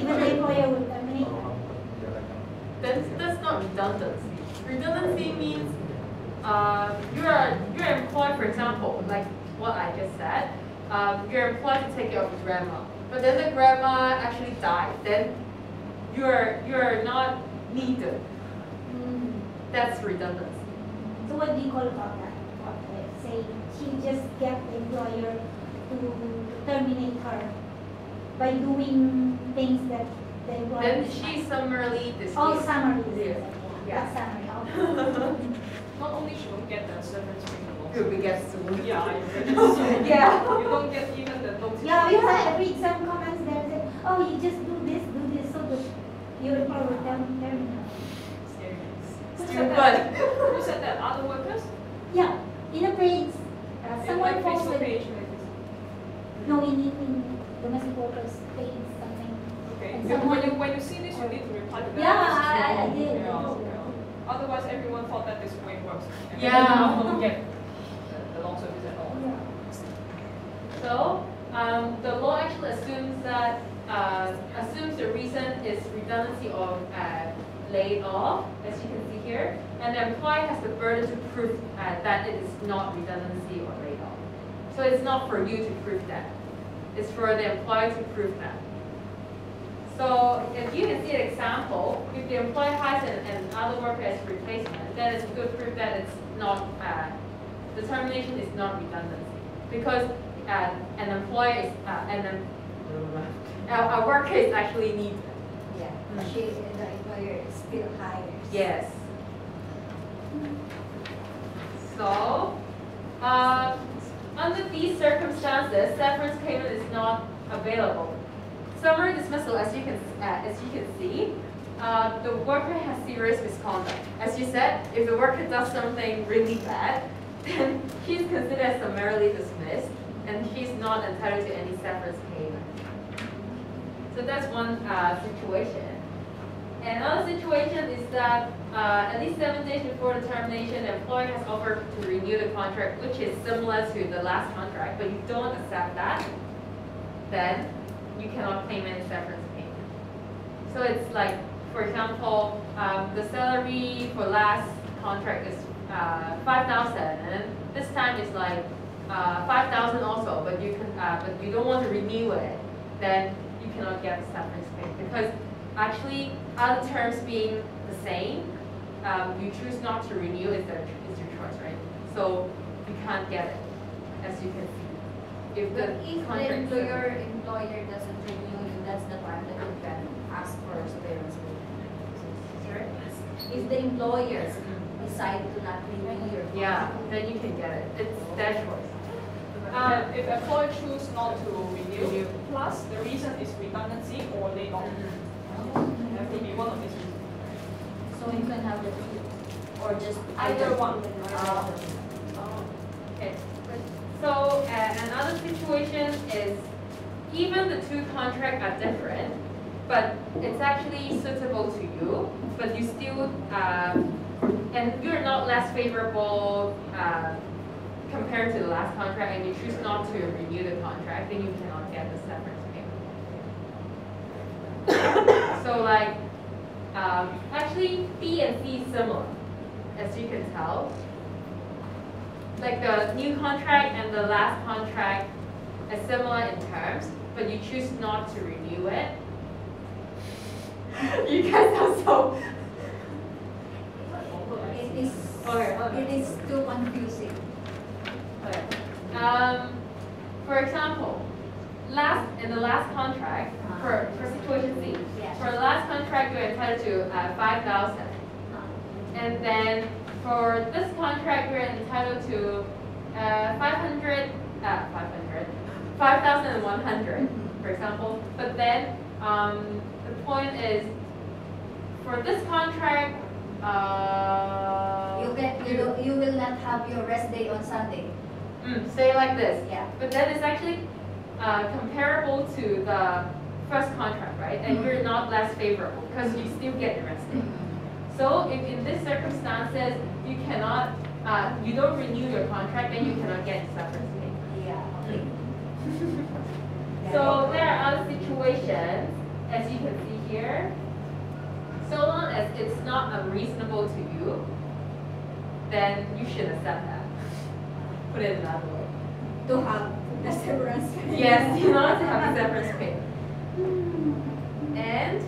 Even the employer will terminate. That's not redundancy. Redundancy means you're employed, for example, like what I just said. You're employed to take care of your grandma, but then the grandma actually died. Then you're not needed. That's redundancy. So what do you call about that? Say she just get the employer to terminate her by doing things that the employer. Then she summarily dismissed. Oh, summary. Yeah. Summary. Not only she won't get the severance payment, Could we get sued? yeah, you get sued. Yeah. You don't get even the notice. Yeah, because I read some comments there that, oh, you just do this, so that your employer will terminate. You said that other workers? Yeah, in a page, someone like posted. Facebook page, No, in domestic workers page something. okay. And When you see this, you need to reply to that. Yeah, I did. Yeah. Otherwise, everyone thought that this way works. And Yeah. then you don't get the long service at all. Yeah. So the law actually assumes that assumes the reason is redundancy or laid off, as you can see here, and the employer has the burden to prove that it is not redundancy or laid off. So it's not for you to prove that; it's for the employer to prove that. So if you can see an example, if the employer hires another worker as replacement, then it's good proof that it's not the termination is not redundancy because an employer is a worker is actually needed. Yeah, the employer still hires. Yes. So under these circumstances, severance payment is not available. Summary dismissal, as you can see, the worker has serious misconduct. As you said, if the worker does something really bad, then she's considered as summarily dismissed, and she's not entitled to any severance payment. So that's one situation. Another situation is that at least 7 days before the termination, the employer has offered to renew the contract, which is similar to the last contract, but you don't accept that, then you cannot claim any severance payment. So it's like, for example, the salary for last contract is 5,000, and this time it's like 5,000 also, but you don't want to renew it, then you cannot get severance payment because actually other terms being the same, you choose not to renew is your choice, right? So you can't get it, as you can see. If the employer doesn't renew you, that's the time that you can ask for severance payment. If the employers decide to not renew your contract, yeah, then you can get it. It's their choice. If employer choose not to renew, plus the reason is redundancy or laid off. It have to be one of these reasons. so you can have the two, or just Either one. Okay. So another situation is even the two contracts are different, but it's actually suitable to you, but you still and you're not less favorable compared to the last contract, and you choose not to renew the contract, then you cannot get the severance payment. So like actually B and C is similar, as you can tell. Like the new contract and the last contract are similar in terms, but you choose not to renew it. You guys are so. it is too confusing. Okay. For example, in the last contract, for situation C, for the last contract you're entitled to 5,000, and then for this contract you're entitled to 5,100, for example. But then the point is, for this contract, you will not have your rest day on Sunday. Say like this. Yeah. But then it's actually comparable to the first contract, right? And you're not less favorable because you still get your rest day. So if in these circumstances you cannot, you don't renew your contract, then you cannot get severance pay. Yeah. Okay. So there are other situations as you can see here, so long as it's not unreasonable to you, then you should accept that. Put it another way. To have the severance payment. Yes, you want to have a severance payment. And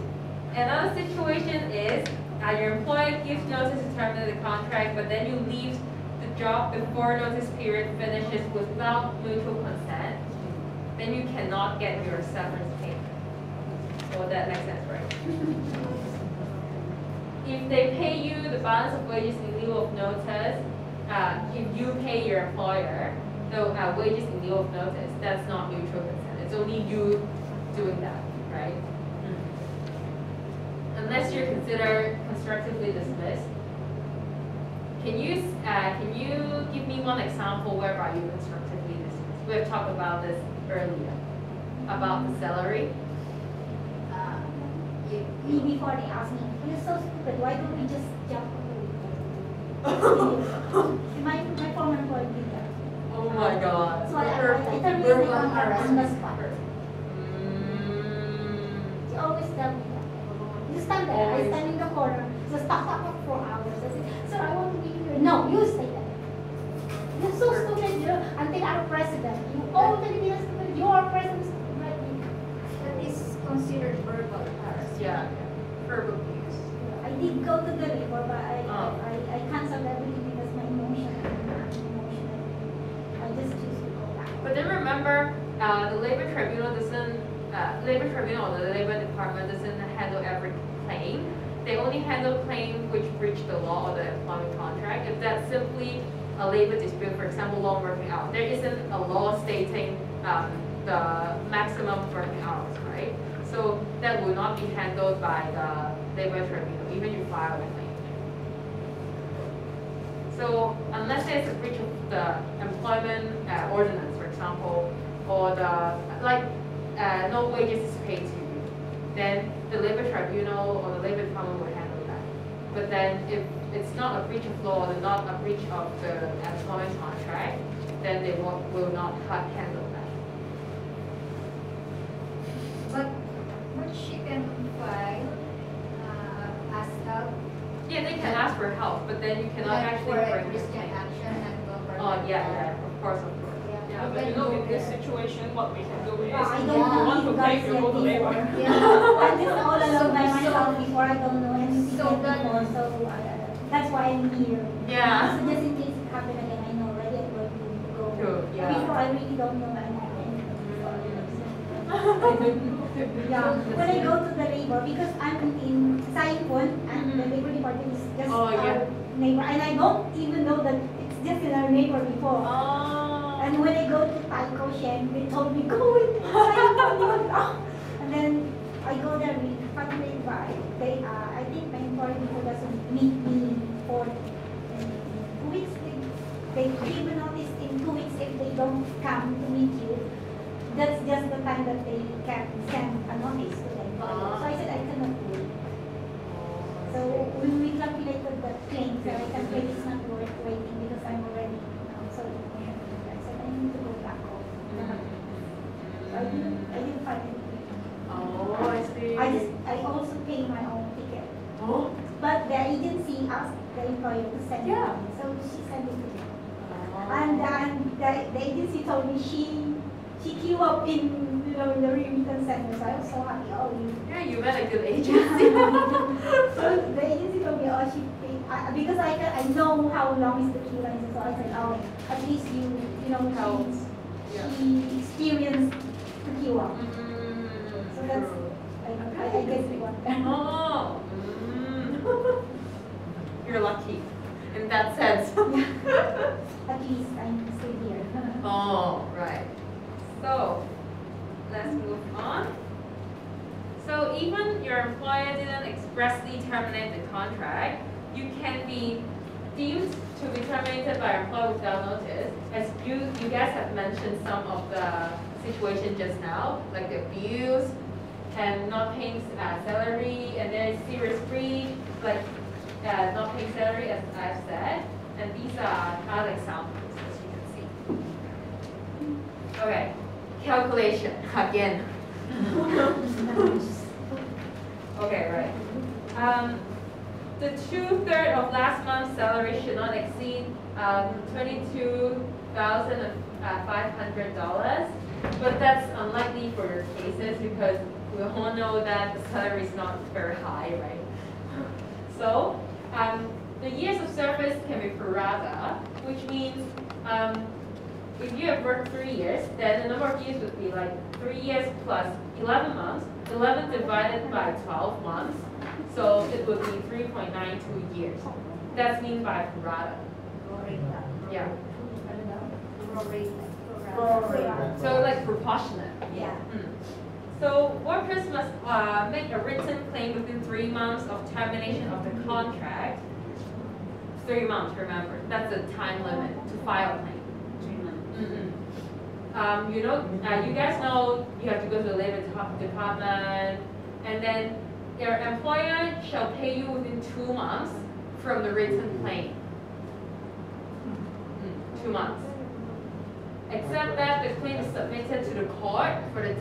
another situation is your employer gives notice to terminate the contract, but then you leave the job before notice period finishes without mutual consent. Then you cannot get your severance payment. Well, that makes sense, right? If they pay you the balance of wages in lieu of notice, if you pay your employer the wages in lieu of notice, that's not mutual consent. It's only you doing that, right? Unless you're considered constructively dismissed. Can you give me one example whereby you constructively dismissed? We have talked about this earlier, about the salary. Before they ask me, you're so stupid, why don't we just jump away? my former employer did that. Oh my God. So I terminated the contract on the spot. She always tell me that. You stand there, I stand in the corner, just talk for hours. I say, sir, I want to be here. No, you stay there. You're so stupid, you know, until our president. You already be stupid, you are president. That is considered verbal harassment. Yeah, verbal abuse. I did go to the labor, but I canceled everything because my emotion. I just choose to go back. But then remember, the labor tribunal doesn't, labor tribunal or the labor department doesn't handle every claim. They only handle claim which breach the law or the employment contract. If that's simply a labor dispute, for example, long working hours, there isn't a law stating the maximum working hours, right? So that will not be handled by the labor tribunal, even you file a claim. So unless there's a breach of the employment ordinance, for example, or no wages is paid to you, then the labor tribunal or the labor department will handle that. But then if it's not a breach of law or not a breach of the employment contract, then they will not handle that. But she can file as help. Yeah, they can ask for help, but then you cannot like actually for bring this Christian claim. action and government. Oh yeah, of course. Yeah, but you know, in this situation, what we can do is, I if don't you know want you to guys pay, you yet go to labor. before. I'm just all alone by So- myself before. I don't know anything So yet then- before, so that's why I'm here. Yeah. So just in case it happens again, I know already I'm going to go. True, yeah. Before I really don't know anything. Yeah, when I go to the labor, because I'm in Saipon and the labor department is just Oh, yeah. our neighbor, and I don't even know that it's just in our neighbor before. Oh. And when I go to Taiko Shen, they told me, go with Saipon. And then I go there with family by. I think my employer before doesn't meet me for 2 weeks. They give a notice in 2 weeks if they don't come to meet you. That's just the time that they can send a notice to the employer. So I said I cannot do it. So we calculated the claim, so I calculated it's not worth waiting because I'm already so I said I need to go back home. So I didn't find anything. Oh, I see. I also pay my own ticket. Oh. But the agency asked the employer to send it to me, so she sent it to me. And the agency told me she queued up in the remittance center, so I was so happy. Oh, Yeah, you met a good agency. so the agency told me, oh, she paid, because I know how long is the queue line, so I said, oh, at least you know Helps. she experienced the queue up. So that's True. I guess we want that. Oh. You're lucky in that sense. At least I'm still here. Oh, right. So, let's move on. So, even your employer didn't expressly terminate the contract, you can be deemed to be terminated by your employer without notice. As you guys have mentioned some of the situation just now, like the abuse and not paying salary, and then serious breach, like not paying salary, as I've said. And these are other examples, as you can see. Okay. Calculation again. Okay, right. The 2/3 of last month's salary should not exceed $22,500, but that's unlikely for your cases because we all know that the salary is not very high, right? So the years of service can be pro rata, which means if you have worked 3 years, then the number of years would be like 3 years plus 11 months, 11 divided by 12 months, so it would be 3.92 years. That's mean by pro rata. Yeah. So like proportionate. Yeah. So workers must make a written claim within 3 months of termination of the contract. 3 months, remember, that's the time limit to file a claim. You know, you guys know you have to go to the labor department, and then your employer shall pay you within 2 months from the written claim. 2 months. Except that the claim is submitted to the court for the